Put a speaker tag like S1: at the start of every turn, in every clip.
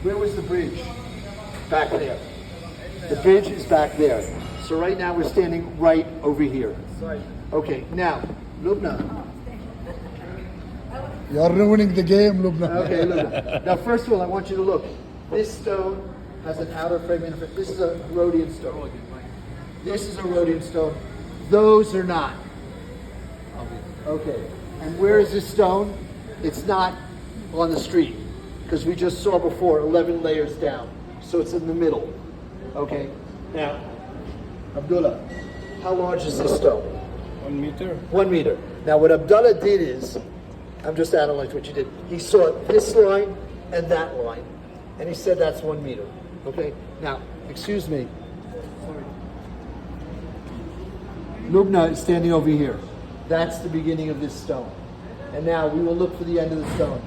S1: Where was the bridge? Back there. The bridge is back there. So right now we're standing right over here. Okay, now, Lubna.
S2: You're ruining the game, Lubna.
S1: Okay, Lubna. Now, first of all, I want you to look. This stone has an outer frame and this is a Rhodian stone. This is a Rhodian stone. Those are not. Okay. And where is this stone? It's not on the street because we just saw before 11 layers down. So it's in the middle. Okay. Now, Abdullah, how large is this stone?
S3: 1 meter.
S1: 1 meter. Now, what Abdullah did is, I'm just analyzing what you did. He saw this line and that line, and he said that's 1 meter. Okay. Now, excuse me. Lubna is standing over here. That's the beginning of this stone. And now we will look for the end of the stone.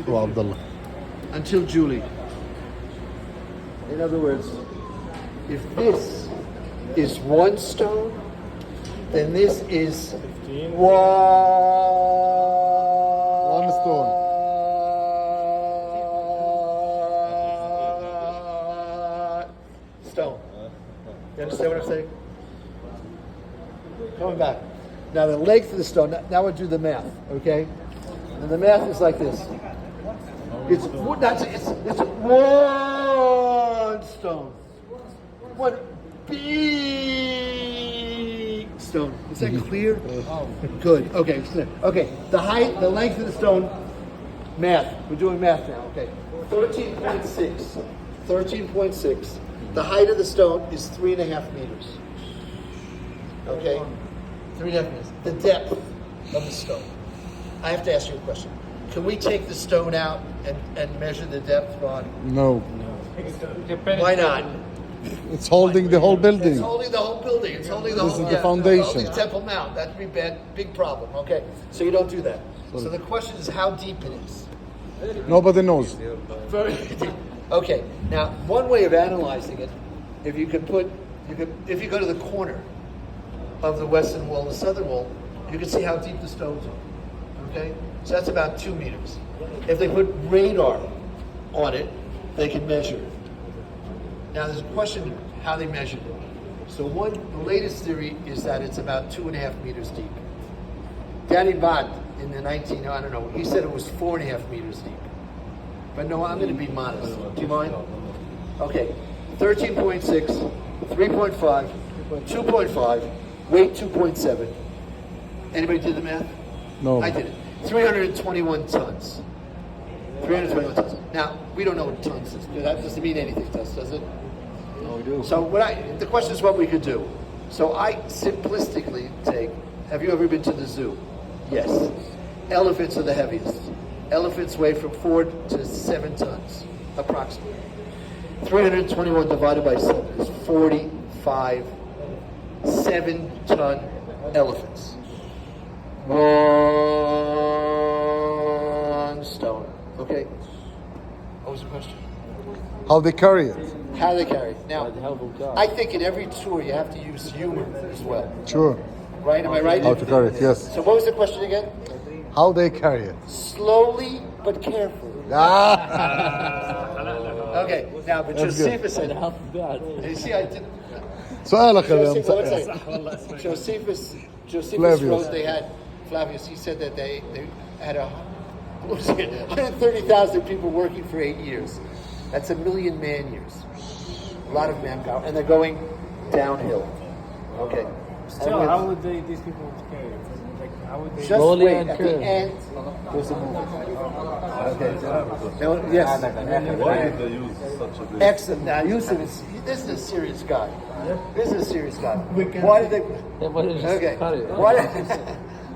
S2: Oh, Abdullah.
S1: Until Julie. In other words, if this is one stone, then this is
S2: One stone.
S1: Stone. You understand what I'm saying? Coming back. Now the length of the stone, now we'll do the math, okay? And the math is like this. It's one stone. One big stone. Is that clear? Good. Okay. Okay. The height, the length of the stone, math. We're doing math now. Okay. 13.6. 13.6. The height of the stone is 3.5 meters. Okay? 3.5 meters. The depth of the stone. I have to ask you a question. Can we take the stone out and measure the depth, Ron?
S2: No.
S1: Why not?
S2: It's holding the whole building.
S1: It's holding the whole building. It's holding the
S2: This
S1: whole
S2: is the foundation.
S1: Holding the Temple Mount. That'd be bad, big problem. Okay, so you don't do that. So the question is how deep it is.
S2: Nobody knows.
S1: Very deep. Okay. Now, one way of analyzing it, if you go to the corner of the western wall, the southern wall, you can see how deep the stones are. Okay, so that's about 2 meters. If they put radar on it, they can measure it. Now there's a question how they measured it. So the latest theory is that it's about 2.5 meters deep. Danny Bott in the he said it was 4.5 meters deep. But no, I'm going to be modest. Do you mind? Okay, 13.6, 3.5, 2.5, weight 2.7. Anybody did the math?
S2: No.
S1: I did it. 321 tons. 321 tons. Now, we don't know what tons is. That doesn't mean anything to us, does it?
S2: No, we do.
S1: So the question is what we could do. So I simplistically take, have you ever been to the zoo? Yes. Elephants are the heaviest. Elephants weigh from 4 to 7 tons, approximately. 321 divided by 7 is 45 7-ton elephants. One stone. Okay. What was the question?
S2: How they carry it?
S1: How they carry it. Now, I think in every tour you have to use humor as well.
S2: Sure.
S1: Right? Am I right?
S2: How to carry it, yes.
S1: So what was the question again?
S2: How they carry it.
S1: Slowly but carefully.
S2: Ah.
S1: Okay. Now, but
S2: That's good.
S1: Josephus said, you see, I did.
S2: سؤالك يا
S1: Josephus
S2: Flavius.
S1: wrote they had Flavius. He said that they had 130,000 people working for 8 years. That's 1 million man years. A lot of manpower, and they're going downhill. Okay.
S3: Still, how would these people carry it? Like, how would they?
S1: Just
S4: Slowly
S1: wait.
S4: and
S1: At the
S4: curve.
S1: end, there's a movement. Okay. Now, yes.
S5: Why did they use such a big...
S1: Excellent. Now, Yusuf this is a serious guy. This is a serious guy. Why did they?
S4: Yeah, but it's just
S1: Okay.
S4: cut it.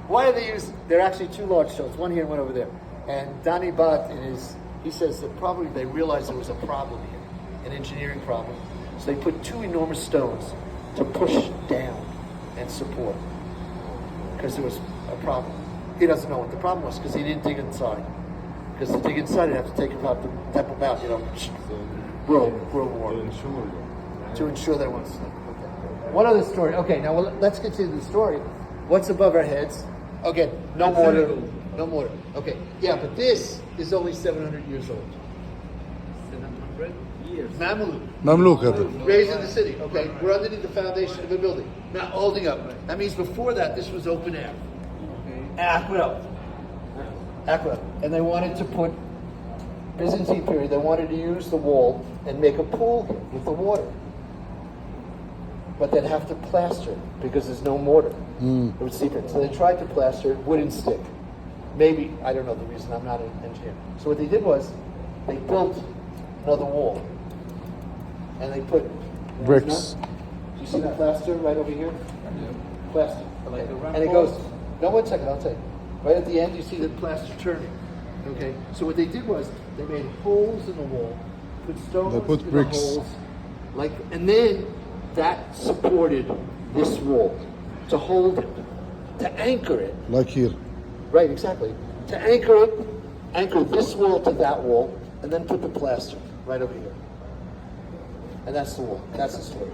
S1: Why do they use? There are actually 2 large stones, one here and one over there. And Danny Bott he says that probably they realized there was a problem here, an engineering problem. So they put 2 enormous stones to push down and support because there was a problem. He doesn't know what the problem was because he didn't dig inside. Because to dig inside, you'd have to take about the Temple Mount, World War. To ensure there was. Okay. One other story. Okay, now let's get to the story. What's above our heads? Okay, no No mortar. Okay. Yeah, but this is only 700 years old.
S3: 700 years.
S1: Mamluk.
S2: مملوك هذا.
S1: Raised in the city. Okay. We're underneath the foundation of a building. Now holding up. That means before that, this was open air. Aqueduct. Aqueduct. And they wanted to put, Byzantine period, they wanted to use the wall and make a pool here with the water. But they'd have to plaster it because there's no mortar. It would seep in. So they tried to plaster it, wouldn't stick. Maybe, I don't know the reason, I'm not an engineer. So what they did was, they built another wall. And they put
S2: Bricks.
S1: Do you see the plaster right over here? Plaster.
S3: Like
S1: Okay.
S3: a ramp
S1: And it goes,
S3: post?
S1: no, 1 second, I'll tell you. Right at the end, you see the plaster turning. Okay? So what they did was, they made holes in the wall, put stones
S2: They put
S1: in
S2: bricks.
S1: the holes, and then that supported this wall to hold it, to anchor it.
S2: Like here.
S1: Right, exactly. To anchor it, anchor this wall to that wall, and then put the plaster right over here. And that's the wall. That's the story.